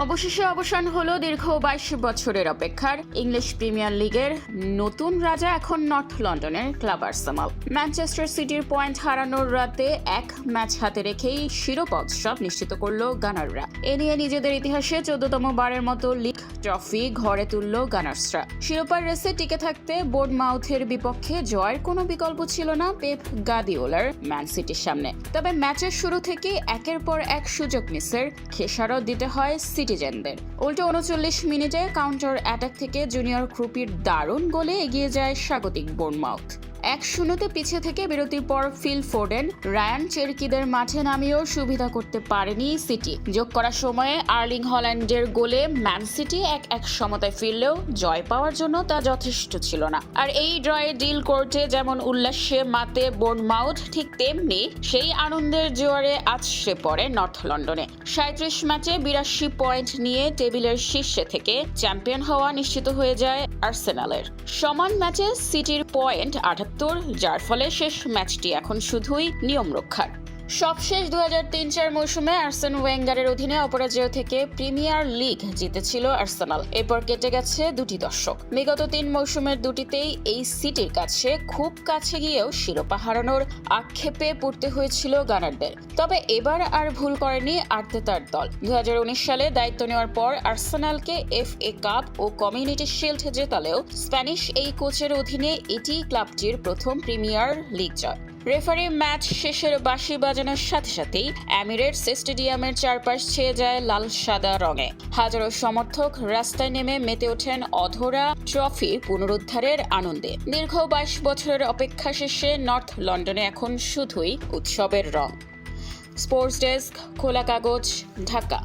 অবশেষে অবসান হলো দীর্ঘ 22 বছরের অপেক্ষার। ইংলিশ প্রিমিয়ার লিগের নতুন রাজা এখন নর্থ লন্ডনের ক্লাব আর্সেনাল। ম্যানচেস্টার সিটির পয়েন্ট হারানোর রাতে এক ম্যাচ হাতে রেখেই শিরোপা উৎসব নিশ্চিত করল গানাররা। এ নিয়ে নিজেদের ইতিহাসে 14তম বারের মতো লিগ ট্রফি ঘরে তুলল গানার্সরা। শিরোপার রেসে টিকে থাকতে বোর্নমাউথের বিপক্ষে জয়ের কোনো বিকল্প ছিল না পেপ গার্দিওলার ম্যান সিটির সামনে। তবে ম্যাচের শুরু থেকে একের পর এক সুযোগ মিসের খেসারত দিতে হয় সিটিজেনদের। উল্টো 39 মিনিটে কাউন্টার অ্যাটাক থেকে জুনিয়র ক্রুপির দারুণ গোলে এগিয়ে যায় স্বাগতিক বোর্নমাউথ। 1-0 পিছিয়ে থেকে বিরতির পর ফিল ফোডেন, রায়ান চেরকিদের মাঠে নামিয়েও সুবিধা করতে পারেনি সিটি। যোগ করার সময়ে আর্লিং হল্যান্ডের গোলে ম্যান সিটি 1-1 সমতায় ফিরলেও জয় পাওয়ার জন্য তা যথেষ্ট ছিল না। আর এই ড্রয়ে ডিল করতে যেমন উল্লাসে মাতে বোর্নমাউথ, ঠিক তেমনি সেই আনন্দের জোয়ারে আছড়ে পড়ে নর্থ লন্ডনে। 37 ম্যাচে 82 পয়েন্ট নিয়ে টেবিলের শীর্ষে থেকে চ্যাম্পিয়ন হওয়া নিশ্চিত হয়ে যায় আর্সেনালের। সমান ম্যাচে সিটির পয়েন্ট 78, যার ফলে শেষ ম্যাচটি এখন শুধুই নিয়ম রক্ষার। সবশেষ 2003-04 মৌসুমে আর্সেন ওয়েঙ্গারের অধীনে অপরাজয় থেকে প্রিমিয়ার লিগ জিতেছিল আর্সেনাল। এরপর কেটে গেছে 2 দশক। বিগত 3 মৌসুমের দুটিতেই এই সিটির কাছে খুব কাছে গিয়েও শিরোপা হারানোর আক্ষেপে পড়তে হয়েছিল গানারদের। তবে এবার আর ভুল করেনি আর্তেতার দল। 2019 সালে দায়িত্ব নেওয়ার পর আর্সেনালকে FA কাপ ও কমিউনিটি শিল্ড জেতালেও স্প্যানিশ এই কোচের অধীনে এটি ক্লাবটির প্রথম প্রিমিয়ার লিগ জয়। রেফারি ম্যাচ শেষের বাঁশি বাজানোর সাথে সাথেই এমিরেটস স্টেডিয়ামের চারপাশ ছেয়ে যায় লাল সাদা রঙে। হাজারো সমর্থক রাস্তায় নেমে মেতে ওঠেন অধরা ট্রফি পুনরুদ্ধারের আনন্দে। দীর্ঘ 22 বছরের অপেক্ষা শেষে নর্থ লন্ডনে এখন শুধুই উৎসবের রং। স্পোর্টস ডেস্ক, খোলা কাগজ, ঢাকা।